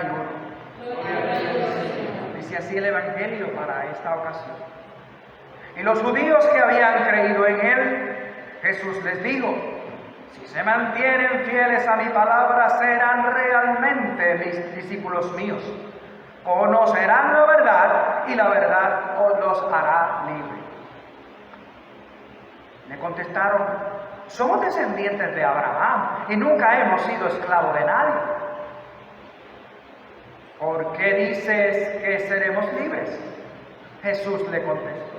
41. Dice así el Evangelio para esta ocasión. Y los judíos que habían creído en él, Jesús les dijo: si se mantienen fieles a mi palabra, serán realmente mis discípulos míos. Conocerán la verdad y la verdad os los hará libres. Le contestaron: somos descendientes de Abraham y nunca hemos sido esclavos de nadie. ¿Por qué dices que seremos libres? Jesús le contestó: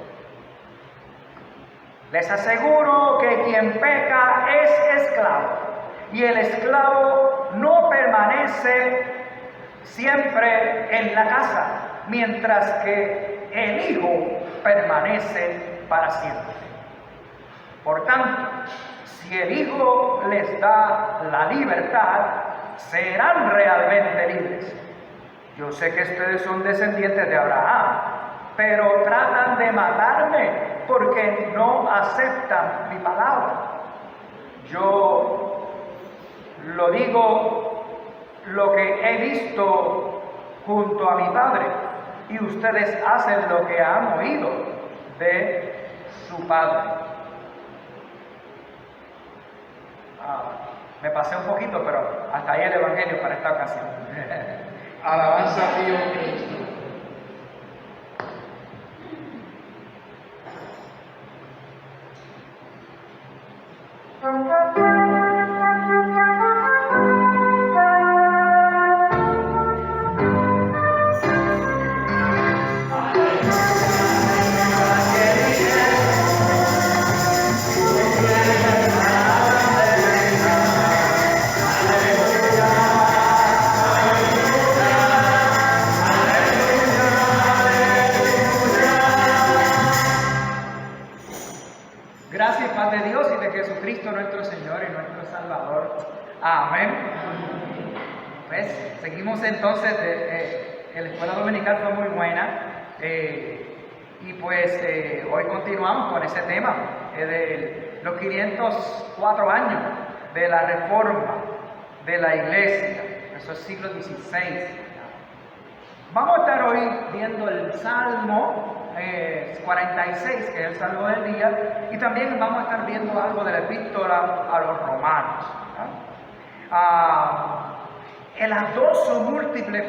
les aseguro que quien peca es esclavo, y el esclavo no permanece siempre en la casa, mientras que el Hijo permanece para siempre. Por tanto, si el Hijo les da la libertad, serán realmente libres. Yo sé que ustedes son descendientes de Abraham, pero tratan de matarme porque no aceptan mi palabra. Yo lo digo lo que he visto junto a mi padre, y ustedes hacen lo que han oído de su padre. Me pasé un poquito, pero hasta ahí el Evangelio para esta ocasión. Alabanza a Dios Cristo. Gracias y paz de Dios y de Jesucristo nuestro Señor y nuestro Salvador. Amén. Pues seguimos entonces. La escuela dominical fue muy buena, y pues hoy continuamos con ese tema de los 504 años de la reforma de la iglesia, eso es siglo XVI. Vamos a estar hoy viendo el Salmo 46, que es el Salmo del día, y también vamos a estar viendo algo de la epístola a los romanos. Las dos son múltiples,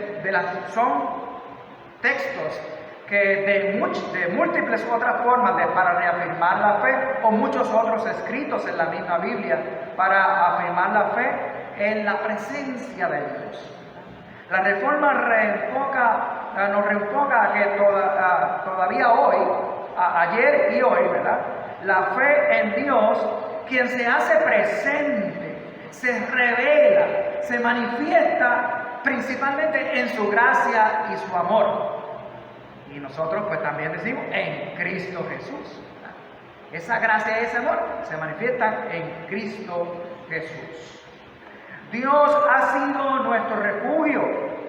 son textos que de múltiples otras formas para reafirmar la fe, o muchos otros escritos en la misma Biblia para afirmar la fe en la presencia de Dios. La reforma nos reenfoca a que todavía hoy, ayer y hoy, ¿verdad?, la fe en Dios, quien se hace presente, se revela, se manifiesta principalmente en su gracia y su amor. Y nosotros pues también decimos en Cristo Jesús. Esa gracia y ese amor se manifiestan en Cristo Jesús. Dios ha sido nuestro refugio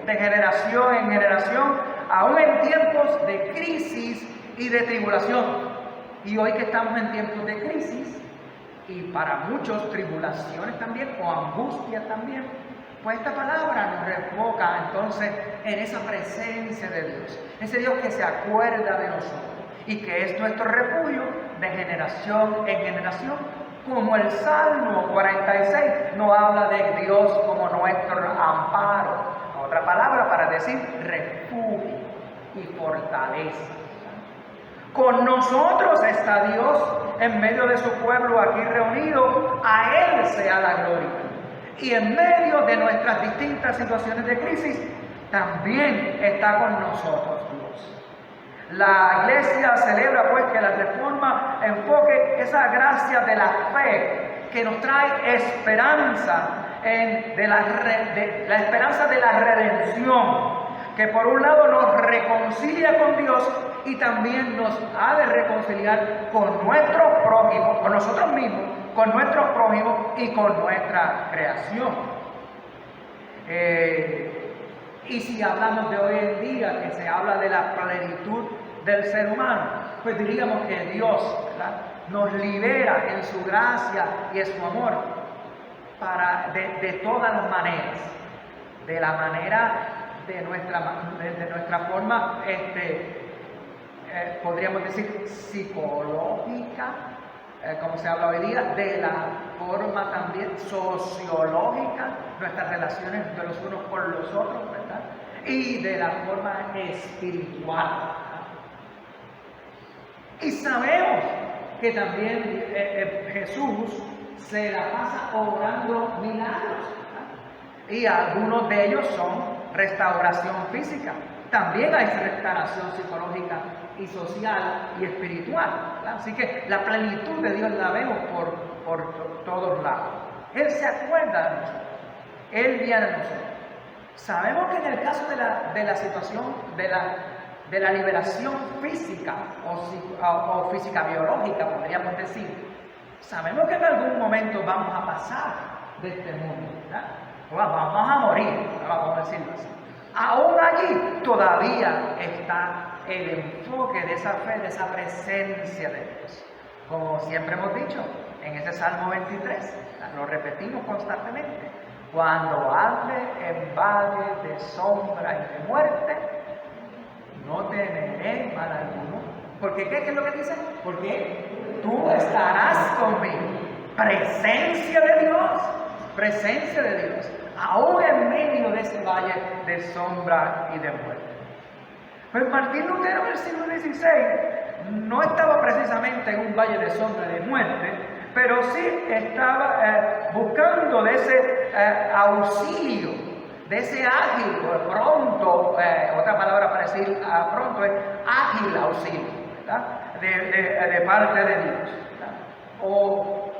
de generación en generación, aún en tiempos de crisis y de tribulación. Y hoy que estamos en tiempos de crisis, y para muchos tribulaciones también, o angustias también, pues esta palabra nos reenfoca entonces en esa presencia de Dios, ese Dios que se acuerda de nosotros y que es nuestro refugio de generación en generación, como el Salmo 46 nos habla de Dios como nuestro amparo, otra palabra para decir refugio y fortaleza. Con nosotros está Dios en medio de su pueblo aquí reunido, a Él sea la gloria. Y en medio de nuestras distintas situaciones de crisis, también está con nosotros Dios. La iglesia celebra pues que la reforma enfoque esa gracia de la fe que nos trae esperanza, de la esperanza de la redención, que por un lado nos reconcilia con Dios y también nos ha de reconciliar con nuestro prójimo, con nosotros mismos, con nuestro prójimo y con nuestra creación. Y si hablamos de hoy en día, que se habla de la plenitud del ser humano, pues diríamos que Dios, ¿verdad?, nos libera en su gracia y en su amor de todas las maneras, de la manera de nuestra forma, podríamos decir, psicológica, como se habla hoy día, de la forma también sociológica, nuestras relaciones de los unos con los otros, ¿verdad? Y de la forma espiritual. Y sabemos que también Jesús se la pasa obrando milagros, ¿verdad? Y algunos de ellos son restauración física. También hay restauración psicológica y social y espiritual, ¿verdad? Así que la plenitud de Dios la vemos por todos lados. Él se acuerda de nosotros, Él viene a nosotros. Sabemos que en el caso de la situación de la liberación física o física biológica, podríamos decir, sabemos que en algún momento vamos a pasar de este mundo, ¿verdad? Vamos a morir, vamos a decirlo así. Aún allí todavía está el enfoque de esa fe, de esa presencia de Dios. Como siempre hemos dicho en ese Salmo 23, lo repetimos constantemente. Cuando ande en valle de sombra y de muerte, no temeré mal alguno. Porque ¿qué es lo que dice? Porque tú estarás conmigo. Presencia de Dios. Presencia de Dios. Aún en medio de ese valle de sombra y de muerte. Pues Martín Lutero en el siglo XVI no estaba precisamente en un valle de sombra y de muerte, pero sí estaba buscando de ese auxilio, de ese ágil, pronto, otra palabra para decir pronto es ágil auxilio, ¿verdad? De parte de Dios, ¿verdad? O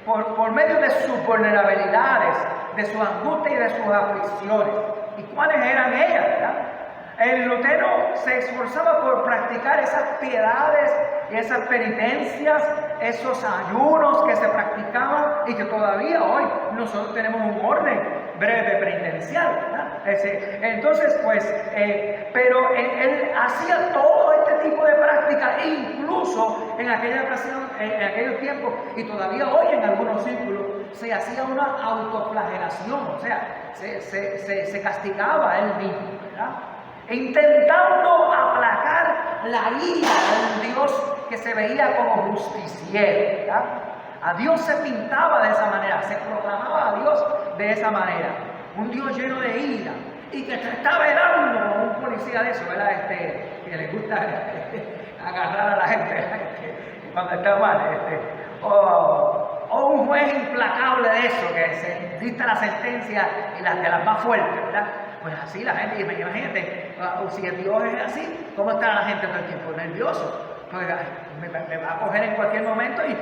por medio de sus vulnerabilidades, de su angustia y de sus aflicciones. ¿Y cuáles eran ellas, verdad? El Lutero se esforzaba por practicar esas piedades y esas penitencias, esos ayunos que se practicaban y que todavía hoy nosotros tenemos un orden breve penitencial, ¿verdad? Entonces, pues, pero él hacía todo este tipo de prácticas, incluso en aquella ocasión, en aquellos tiempos, y todavía hoy en algunos círculos, se hacía una autoflagelación, o sea, se castigaba a él mismo, ¿verdad? Intentando aplacar la ira de un Dios que se veía como justiciero, ¿verdad? A Dios se pintaba de esa manera, se proclamaba a Dios de esa manera, un Dios lleno de ira y que te está velando como un policía de eso, ¿verdad? Que le gusta agarrar a la gente cuando está mal, o un juez implacable de eso, que se dicta la sentencia y de las más fuertes, ¿verdad? Pues así la gente, imagínate, si Dios es así, ¿cómo estará la gente todo el tiempo? Nervioso. Pues me va a coger en cualquier momento y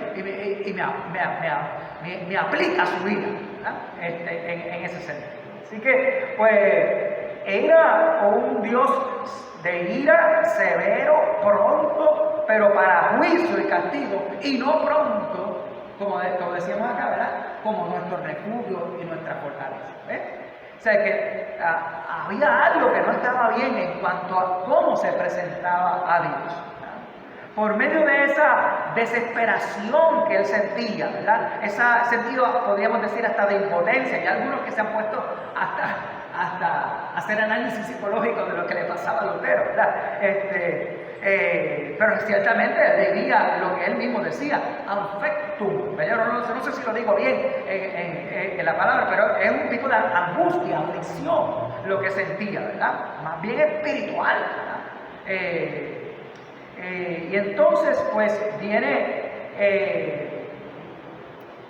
me aplica su ira, ¿verdad? En ese sentido. Así que, pues, era un Dios de ira, severo, pronto, pero para juicio y castigo, y no pronto, como decíamos acá, ¿verdad? Como nuestro refugio y nuestra fortaleza. ¿Ves? O sea que había algo que no estaba bien en cuanto a cómo se presentaba a Dios, ¿verdad? Por medio de esa desesperación que él sentía, ¿verdad? Ese sentido, podríamos decir, hasta de impotencia. Y algunos que se han puesto hasta hacer análisis psicológico de lo que le pasaba a Lutero, ¿verdad? Pero ciertamente debía lo que él mismo decía, affectum. Yo no sé si lo digo bien en la palabra, pero es un tipo de angustia, aflicción, lo que sentía, ¿verdad? Más bien espiritual, ¿verdad? Y entonces, pues, viene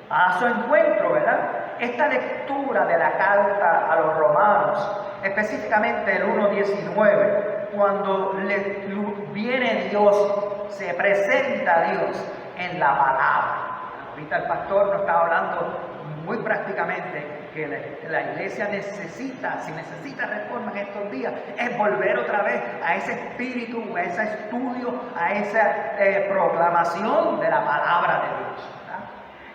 a su encuentro, ¿verdad? Esta lectura de la carta a los romanos, específicamente el 1:19, cuando viene Dios, se presenta Dios en la palabra. Ahorita el pastor nos estaba hablando muy prácticamente que la iglesia necesita, si necesita reforma en estos días, es volver otra vez a ese espíritu, a ese estudio, a esa proclamación de la palabra de Dios, ¿verdad?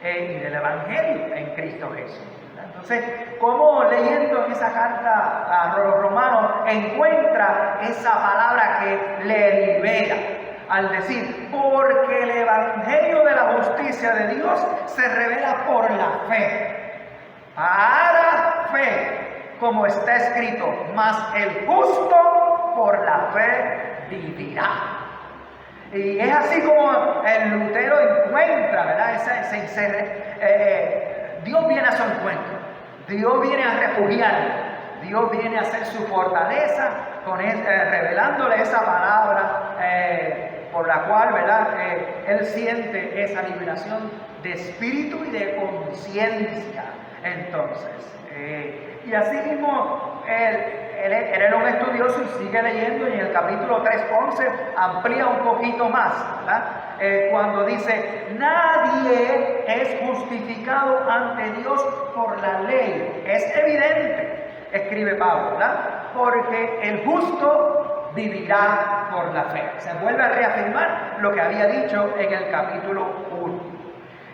Y del Evangelio en Cristo Jesús. Entonces, como leyendo en esa carta a los romanos encuentra esa palabra que le libera, al decir, porque el Evangelio de la justicia de Dios se revela por la fe, para fe, como está escrito, mas el justo por la fe vivirá. Y es así como el Lutero encuentra, ¿verdad? Dios viene a su encuentro, Dios viene a refugiarlo, Dios viene a ser su fortaleza, revelándole esa palabra por la cual, ¿verdad? Él siente esa liberación de espíritu y de conciencia. Entonces, y así mismo él era un estudioso y sigue leyendo, y en el capítulo 3:11 amplía un poquito más, ¿verdad? Cuando dice, nadie es justificado ante Dios por la ley. Es evidente, escribe Pablo, ¿verdad? Porque el justo vivirá por la fe. Se vuelve a reafirmar lo que había dicho en el capítulo 1.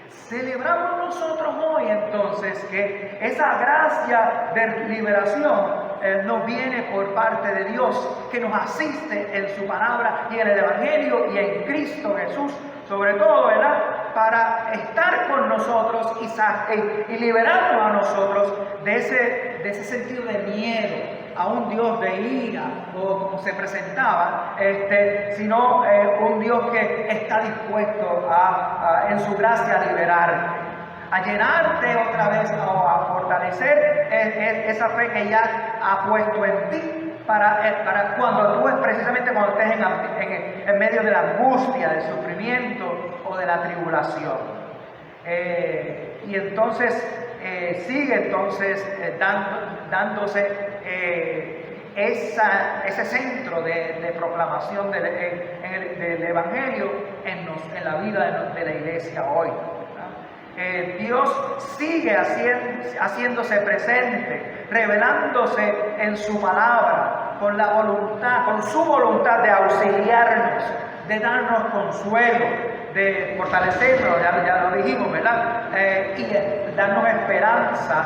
Celebramos nosotros hoy entonces que esa gracia de liberación nos viene por parte de Dios, que nos asiste en su palabra y en el Evangelio y en Cristo Jesús, sobre todo, ¿verdad? Para estar con nosotros y liberarnos a nosotros de ese sentido de miedo a un Dios de ira, o como se presentaba, sino un Dios que está dispuesto en su gracia a liberarte, a llenarte otra vez, o a fortalecer esa fe que ya ha puesto en ti, para cuando tú, precisamente cuando estés en medio de la angustia, del sufrimiento o de la tribulación. Y entonces sigue dándose ese centro de proclamación del Evangelio en la vida de la iglesia hoy. Dios sigue haciéndose presente, revelándose en su palabra, con su voluntad de auxiliarnos, de darnos consuelo, de fortalecernos, ya lo dijimos, ¿verdad? Y de darnos esperanza,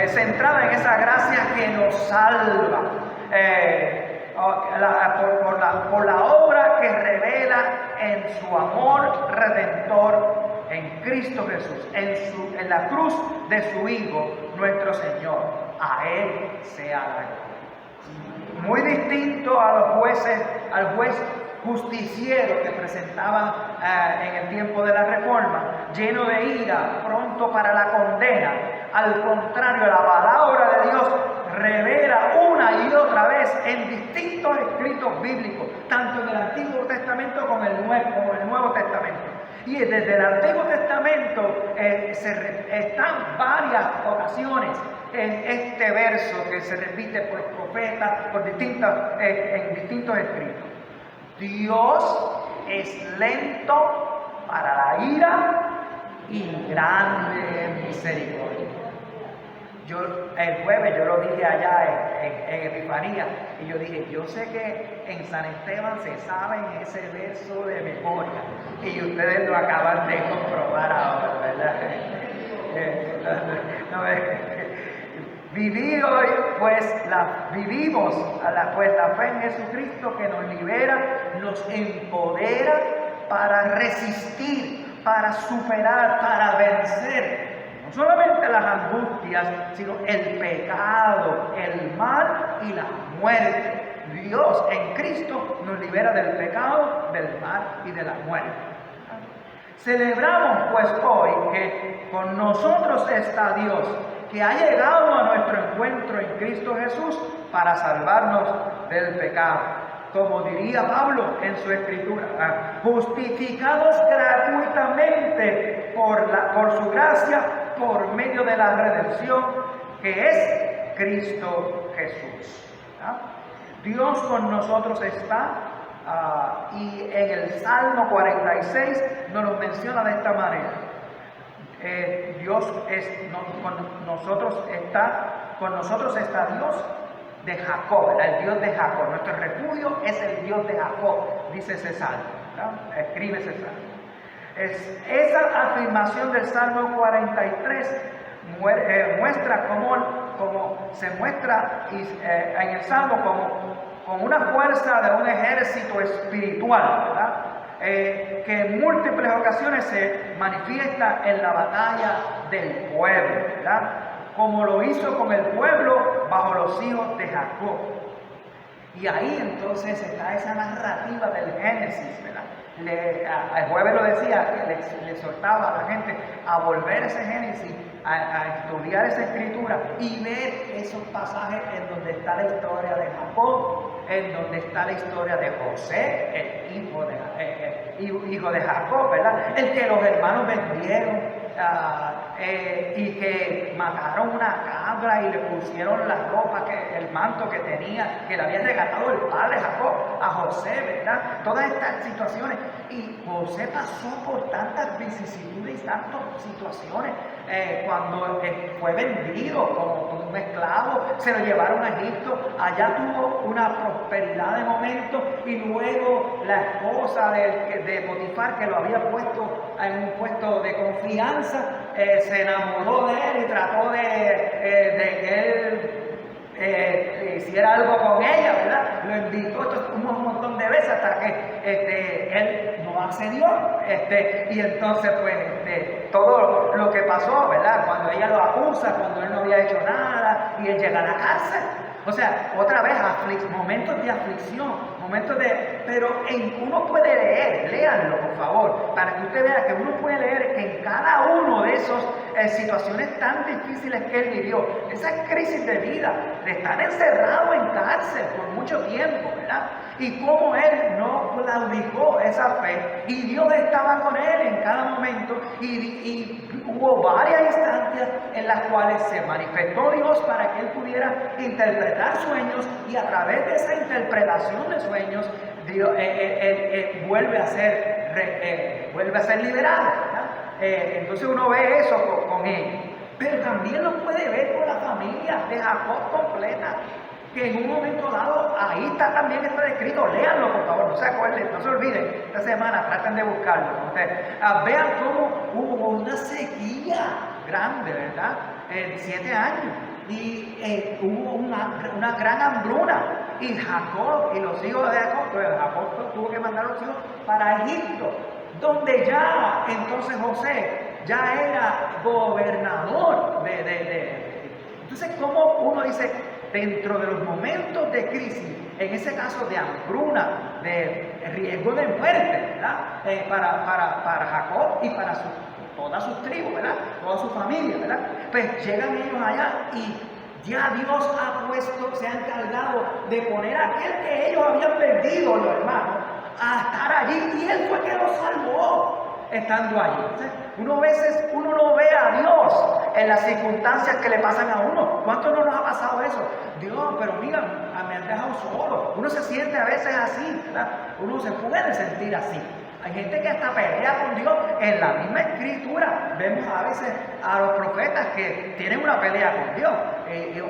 centrada en esa gracia que nos salva, por la obra que revela en su amor redentor en Cristo Jesús, en la cruz de su Hijo, nuestro Señor. A Él sea la gloria. Muy distinto al juez justiciero que presentaban en el tiempo de la Reforma, lleno de ira, pronto para la condena. Al contrario, la palabra de Dios revela una y otra vez en distintos escritos bíblicos, tanto en el Antiguo Testamento como en el Nuevo Testamento. Y desde el Antiguo Testamento están varias ocasiones en este verso que se repite por profetas, en distintos escritos. Dios es lento para la ira y grande en misericordia. El jueves yo lo dije allá en Epifanía, y yo dije, yo sé que en San Esteban se saben ese verso de memoria, y ustedes lo acaban de comprobar ahora, ¿verdad? Vivimos la fe en Jesucristo, que nos libera, nos empodera para resistir, para superar, para vencer no solamente las angustias, sino el pecado, el mal y la muerte. Dios en Cristo nos libera del pecado, del mal y de la muerte. Celebramos pues hoy que con nosotros está Dios, que ha llegado a nuestro encuentro en Cristo Jesús para salvarnos del pecado. Como diría Pablo en su escritura, justificados gratuitamente por su gracia, por medio de la redención que es Cristo Jesús. Dios con nosotros está, y en el Salmo 46 nos lo menciona de esta manera. Con nosotros está Dios de Jacob, el Dios de Jacob. Nuestro refugio es el Dios de Jacob, dice ese salmo, ¿verdad? Escribe ese salmo. Esa afirmación del Salmo 43 muestra como se muestra en el Salmo como una fuerza de un ejército espiritual, ¿verdad? Que en múltiples ocasiones se manifiesta en la batalla del pueblo, ¿verdad? Como lo hizo con el pueblo bajo Jacob. Y ahí entonces está esa narrativa del Génesis, ¿verdad? El jueves lo decía, que le exhortaba a la gente a volver a ese Génesis, a estudiar esa escritura y ver esos pasajes en donde está la historia de Jacob, en donde está la historia de José, el hijo de Jacob, ¿verdad? El que los hermanos vendieron y que mataron una cabra y le pusieron la ropa, el manto que tenía, que le había regalado el padre Jacob a José, ¿verdad? Todas estas situaciones. Y José pasó por tantas vicisitudes y tantas situaciones. Cuando fue vendido como un esclavo, se lo llevaron a Egipto, allá tuvo una prosperidad de momento y luego la esposa de Potifar, que lo había puesto en un puesto de confianza, se enamoró de él y trató de que él hiciera algo con ella, ¿verdad? Lo invitó un montón de veces hasta que él no accedió, y entonces pues todo lo que pasó, ¿verdad? Cuando ella lo acusa, cuando él no había hecho nada y él llega a la cárcel. O sea, otra vez momentos de aflicción, pero uno puede leer, léanlo por favor, para que usted vea que uno puede leer que en cada uno de esos situaciones tan difíciles que él vivió, esa crisis de vida, de estar encerrado en cárcel por mucho tiempo, ¿verdad? Y cómo él no claudicó esa fe y Dios estaba con él en cada momento y hubo varias instancias en las cuales se manifestó Dios para que él pudiera interpretar sueños y a través de esa interpretación de sueños Dios, vuelve a ser liberado, ¿verdad? Entonces uno ve eso con él, pero también lo puede ver con la familia de Jacob completa, que en un momento dado, ahí está también esto escrito, léanlo por favor, no se acuerden, no se olviden, esta semana traten de buscarlo. Vean cómo hubo una sequía grande, ¿verdad? 7 años, y hubo una gran hambruna, y Jacob y los hijos de Jacob, pues Jacob tuvo que mandar a los hijos para Egipto, donde ya entonces José ya era gobernador entonces, ¿cómo uno dice, dentro de los momentos de crisis, en ese caso de hambruna, de riesgo de muerte, ¿verdad? Para Jacob y para todas sus tribus, ¿verdad? Toda su familia, ¿verdad? Pues llegan ellos allá y ya Dios se ha encargado de poner a aquel que ellos habían perdido, los hermanos, a estar allí, y él fue que los salvó estando allí. Entonces, uno no ve a Dios en las circunstancias que le pasan a uno. ¿Cuánto no nos ha pasado eso? Dios, pero mira, me han dejado solo. Uno se siente a veces así, ¿verdad? Uno se puede sentir así. Hay gente que hasta pelea con Dios. En la misma escritura vemos a veces a los profetas que tienen una pelea con Dios,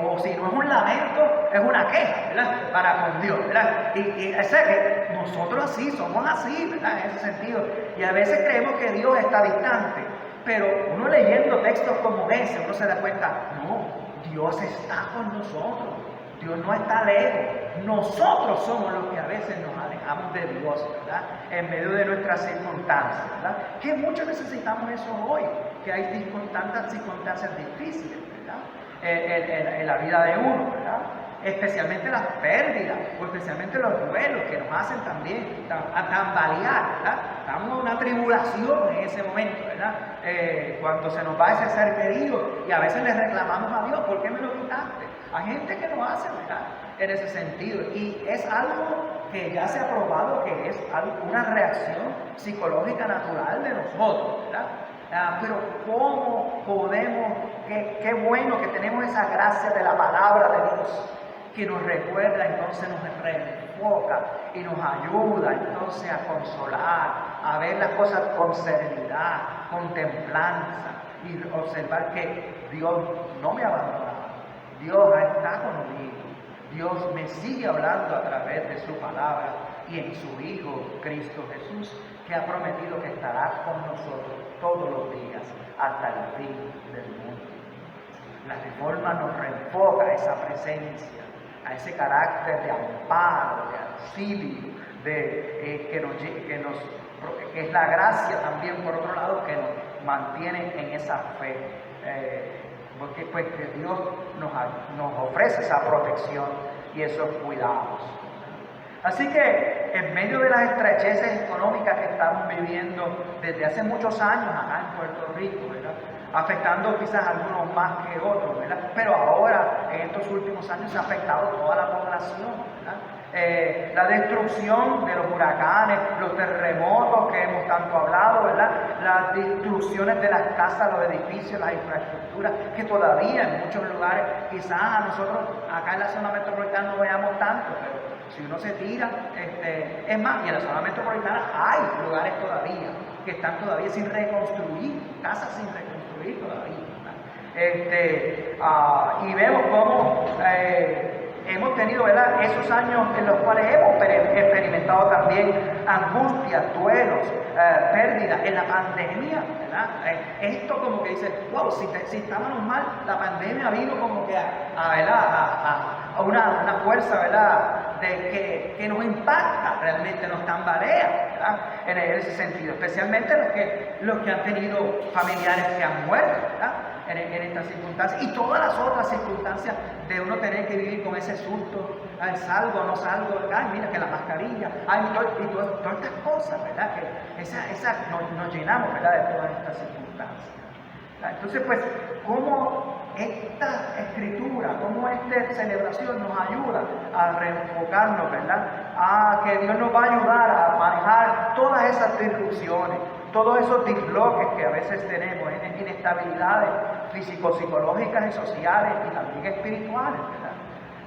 o si no es un lamento, es una queja, ¿verdad? Para con Dios, ¿verdad? Y sé que nosotros así, somos así, ¿verdad? En ese sentido. Y a veces creemos que Dios está distante, pero uno leyendo textos como ese, uno se da cuenta, no, Dios está con nosotros. Dios no está lejos. Nosotros somos los que a veces nos alejamos de Dios, ¿verdad? En medio de nuestras circunstancias, ¿verdad? Que mucho necesitamos eso hoy, que hay tantas circunstancias difíciles, ¿verdad? En la vida de uno, ¿verdad? Especialmente las pérdidas, o especialmente los duelos que nos hacen también tambalear, ¿verdad? Estamos en una tribulación en ese momento, ¿verdad? Cuando se nos va ese ser querido y a veces le reclamamos a Dios, ¿por qué me lo quitaste? Hay gente que lo hace, ¿verdad? En ese sentido, y es algo que ya se ha probado que es una reacción psicológica natural de nosotros, ¿verdad? Pero ¿cómo podemos? Qué bueno que tenemos esa gracia de la palabra de Dios, que nos recuerda, entonces nos reenfoca y nos ayuda entonces a consolar, a ver las cosas con serenidad, con templanza, y observar que Dios no me ha abandonado, Dios está conmigo, Dios me sigue hablando a través de su palabra y en su Hijo Cristo Jesús, que ha prometido que estará con nosotros todos los días hasta el fin del mundo. La reforma nos reenfoca a esa presencia, a ese carácter de amparo, de auxilio, que es la gracia también, por otro lado, que nos mantiene en esa fe. Porque pues que Dios nos ofrece esa protección y esos cuidados. Así que en medio de las estrecheces económicas que estamos viviendo desde hace muchos años acá en Puerto Rico, ¿verdad?, afectando quizás a algunos más que otros, ¿verdad?, pero ahora en estos últimos años se ha afectado toda la población, ¿verdad? La destrucción de los huracanes, los terremotos que hemos tanto hablado, ¿verdad?, las destrucciones de las casas, los edificios, las infraestructuras, que todavía en muchos lugares, quizás a nosotros acá en la zona metropolitana no veamos tanto, pero si uno se tira, es más, y en la zona metropolitana hay lugares todavía que están todavía sin reconstruir, casas sin reconstruir todavía, ¿verdad? Y vemos cómo hemos tenido, ¿verdad?, esos años en los cuales hemos experimentado también angustias, duelos, pérdidas en la pandemia, ¿verdad? Esto como que dice, wow, si estábamos mal, la pandemia vino como que a una fuerza, ¿verdad?, que nos impacta realmente, nos tambalea, ¿verdad?, en ese sentido, especialmente los que han tenido familiares que han muerto, ¿verdad?, en estas circunstancias, y todas las otras circunstancias de uno tener que vivir con ese susto, salgo, no salgo, ay, mira que la mascarilla, y todas estas cosas, ¿verdad?, que nos llenamos, ¿verdad?, de todas estas circunstancias. Entonces, pues, ¿cómo esta escritura, cómo esta celebración nos ayuda a reenfocarnos, ¿verdad?, a que Dios nos va a ayudar a manejar todas esas disrupciones, todos esos disloques que a veces tenemos, inestabilidades físico-psicológicas y sociales y también espirituales, ¿verdad?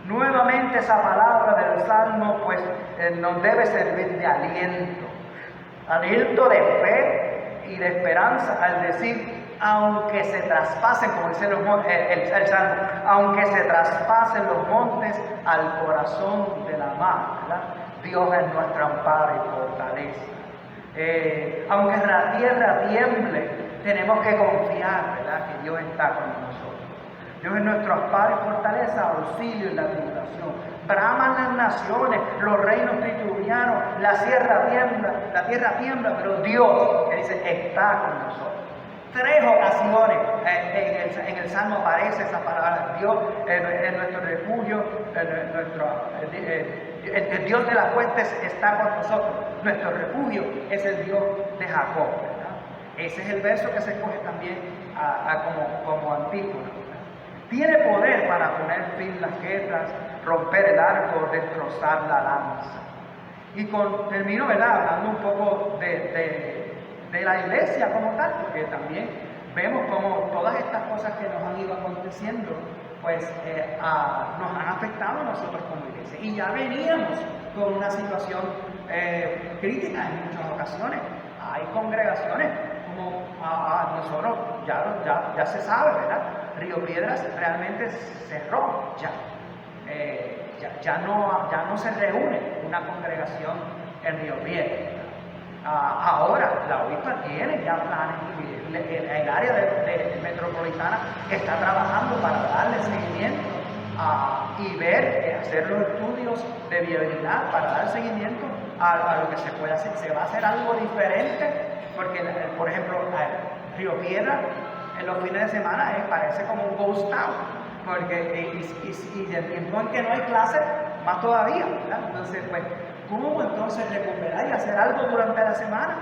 Nuevamente esa palabra del Salmo, pues, nos debe servir de aliento de fe y de esperanza al decir, aunque se traspasen, como dice el Salmo, aunque se traspasen los montes al corazón de la mar, ¿verdad?, Dios es nuestro amparo y fortaleza. Aunque la tierra tiemble, tenemos que confiar, ¿verdad?, que Dios está con nosotros. Dios es nuestro amparo y fortaleza, auxilio en la tribulación. Braman las naciones, los reinos titubearon, la tierra tiembla, pero Dios, que dice, está con nosotros. 3 ocasiones en el Salmo aparece esa palabra. Dios es nuestro refugio, el Dios de las huestes está con nosotros. Nuestro refugio es el Dios de Jacob, ¿verdad? Ese es el verso que se escoge también como antífona. Tiene poder para poner fin a las guerras, romper el arco, destrozar la lanza. Y termino, ¿verdad?, hablando un poco de la iglesia como tal, porque también vemos como todas estas cosas que nos han ido aconteciendo, pues nos han afectado a nosotros como iglesia. Y ya veníamos con una situación crítica en muchas ocasiones. Hay congregaciones como nosotros, ya se sabe, ¿verdad? Río Piedras realmente cerró ya no se reúne una congregación en Río Piedras. Ahora la OIPA tiene ya planes y el área de metropolitana está trabajando para darle seguimiento y ver, hacer los estudios de viabilidad para dar seguimiento a lo que se puede hacer. Se va a hacer algo diferente porque, por ejemplo, Río Piedra en los fines de semana parece como un ghost town, porque y el tiempo en que no hay clases, más todavía, ¿verdad? Entonces, pues, ¿cómo entonces recuperar y hacer algo durante la semana?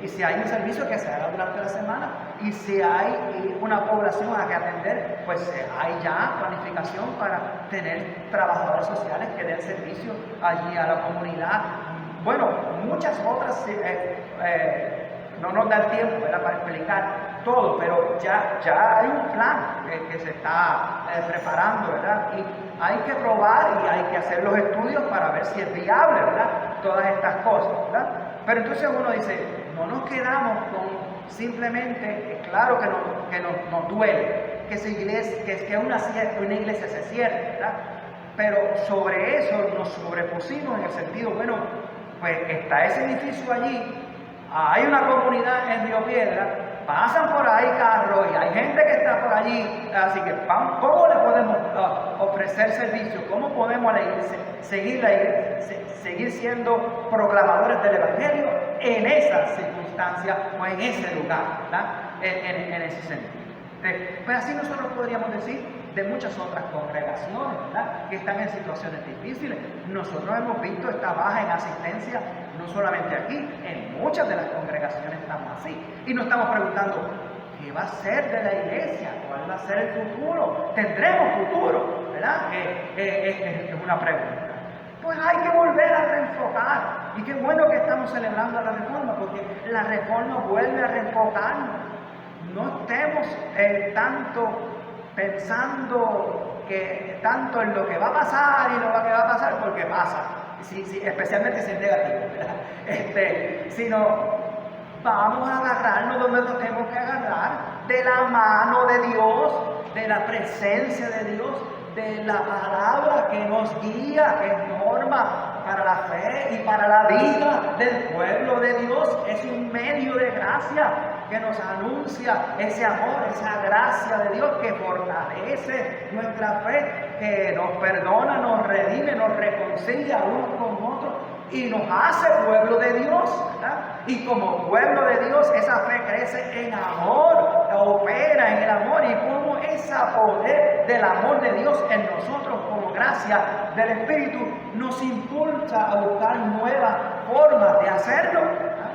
Y si hay un servicio que se haga durante la semana, y si hay una población a que atender, pues hay ya planificación para tener trabajadores sociales que den servicio allí a la comunidad. Bueno, muchas otras, no nos da el tiempo, ¿verdad?, para explicar todo, pero ya hay un plan que se está preparando, ¿verdad? Y hay que probar y hay que hacer los estudios para ver si es viable, ¿verdad?, todas estas cosas, ¿verdad? Pero entonces uno dice, no nos quedamos con simplemente, claro que nos duele que una iglesia se cierre, ¿verdad? Pero sobre eso nos sobrepusimos en el sentido, bueno, pues está ese edificio allí, hay una comunidad en Río Piedra, pasan por ahí carros y hay gente que está por allí, así que ¿cómo le podemos ofrecer servicio? ¿Cómo podemos seguir siendo proclamadores del Evangelio en esas circunstancias o en ese lugar, ¿verdad? En ese sentido. Pues así nosotros podríamos decir, de muchas otras congregaciones, ¿verdad?, que están en situaciones difíciles. Nosotros hemos visto esta baja en asistencia, no solamente aquí, en muchas de las congregaciones estamos así. Y nos estamos preguntando, ¿qué va a ser de la iglesia? ¿Cuál va a ser el futuro? ¿Tendremos futuro? ¿Verdad? Es una pregunta. Pues hay que volver a reenfocar. Y qué bueno que estamos celebrando la reforma, porque la reforma vuelve a reenfocarnos. No estemos tanto pensando tanto en lo que va a pasar y lo que va a pasar, porque pasa. Sí, especialmente si es negativo, ¿verdad? Sino vamos a agarrarnos donde nos tenemos que agarrar, de la mano de Dios, de la presencia de Dios, de la palabra que nos guía, que es norma para la fe y para la vida del pueblo de Dios. Es un medio de gracia que nos anuncia ese amor, esa gracia de Dios que fortalece nuestra fe, que nos perdona, nos redime, nos reconcilia unos con otros y nos hace pueblo de Dios, ¿verdad? Y como pueblo de Dios, esa fe crece en amor, opera en el amor, y como ese poder del amor de Dios en nosotros, como gracia del Espíritu, nos impulsa a buscar nuevas formas de hacerlo, ¿verdad?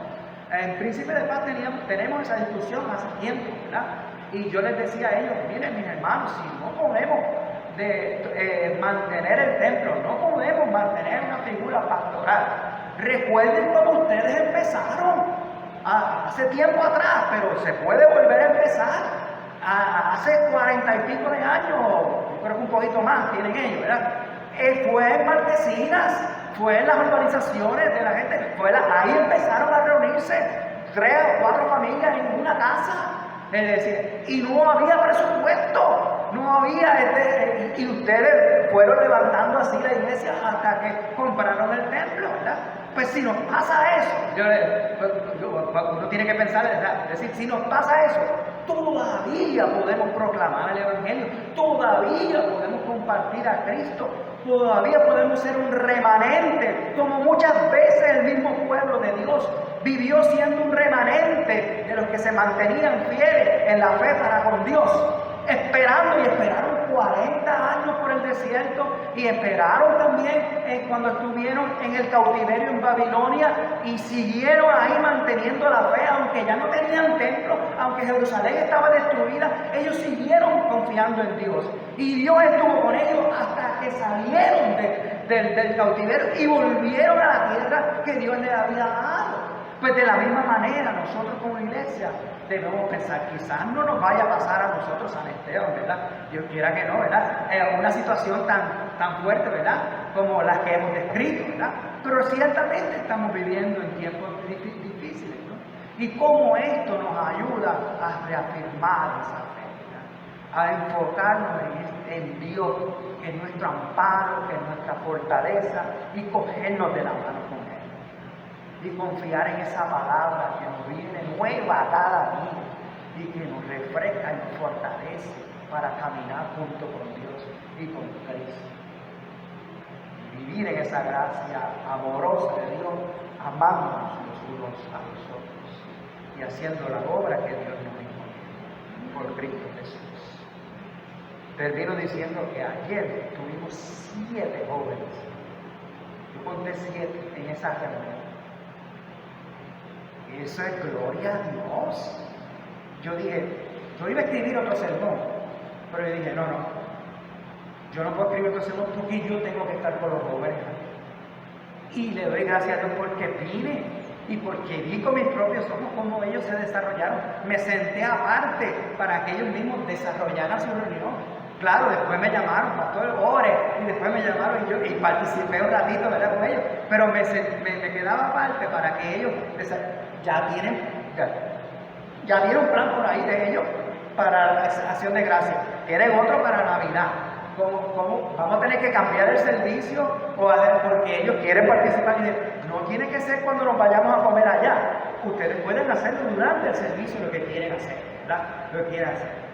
En Príncipe de Paz tenemos esa discusión hace tiempo, ¿verdad? Y yo les decía a ellos, miren mis hermanos, si no podemos mantener el templo, no podemos mantener una figura pastoral, recuerden cómo ustedes empezaron hace tiempo atrás, pero se puede volver a empezar. Hace 40 y pico de años, yo creo que un poquito más tienen ellos, ¿verdad? Fue en Marquesinas, fue en las urbanizaciones de la gente, ahí empezaron a reunirse 3 o 4 familias en una casa, es decir, y no había presupuesto, no había, y ustedes fueron levantando así la iglesia hasta que compraron el templo, ¿verdad? Pues si nos pasa eso, uno tiene que pensar, es decir, si nos pasa eso, todavía podemos proclamar el Evangelio, todavía podemos compartir a Cristo, todavía podemos ser un remanente, como muchas veces el mismo pueblo de Dios vivió siendo un remanente de los que se mantenían fieles en la fe para con Dios, esperando, y esperaron 40 años por el desierto, y esperaron también cuando estuvieron en el cautiverio en Babilonia, y siguieron ahí manteniendo la fe, aunque ya no tenían templo, aunque Jerusalén estaba destruida, ellos siguieron confiando en Dios, y Dios estuvo con ellos hasta que salieron del cautiverio y volvieron a la tierra que Dios les había dado. Pues de la misma manera, nosotros como iglesia debemos pensar, quizás no nos vaya a pasar a nosotros San Esteban, ¿verdad? Dios quiera que no, ¿verdad? Una situación tan fuerte, ¿verdad?, como las que hemos descrito, ¿verdad? Pero ciertamente estamos viviendo en tiempos difíciles, ¿no? Y cómo esto nos ayuda a reafirmar esa fe, ¿verdad?, a enfocarnos en Dios, que es nuestro amparo, que es nuestra fortaleza, y cogernos de la mano con Él. Y confiar en esa palabra que nos viene nueva cada día y que nos refresca y nos fortalece para caminar junto con Dios y con Cristo. Vivir en esa gracia amorosa de Dios, amándonos los unos a los otros y haciendo la obra que Dios nos hizo por Cristo Jesús. Termino diciendo que ayer tuvimos 7 jóvenes. Yo conté 7 en esa reunión. Eso es gloria a Dios. Yo iba a escribir otro sermón, pero yo dije, no, yo no puedo escribir otro sermón porque yo tengo que estar con los jóvenes. Y le doy gracias a Dios porque vine y porque vi con mis propios ojos cómo ellos se desarrollaron. Me senté aparte para que ellos mismos desarrollaran su reunión. Claro, después me llamaron, pastor, ore, y después me llamaron y participé un ratito, ¿verdad?, con ellos, pero me quedaba aparte para que ellos ya vieron un plan por ahí de ellos para la acción de gracias, tienen otro para Navidad. ¿Cómo? Vamos a tener que cambiar el servicio porque ellos quieren participar. Y dicen, no tiene que ser cuando nos vayamos a comer allá, ustedes pueden hacerlo durante el servicio lo que quieren hacer, ¿verdad? Lo que quieren hacer.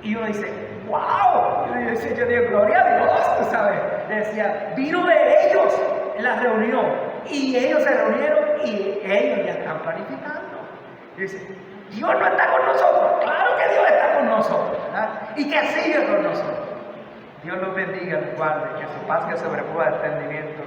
Y uno dice, ¡wow! Yo digo, gloria a Dios, tú sabes. Decía, vino de ellos en la reunión. Y ellos se reunieron y ellos ya están planificando. Y dice, Dios no está con nosotros. Claro que Dios está con nosotros, ¿verdad? Y que sigue con nosotros. Dios los bendiga, los guarde, que su paz que sobrepuja el entendimiento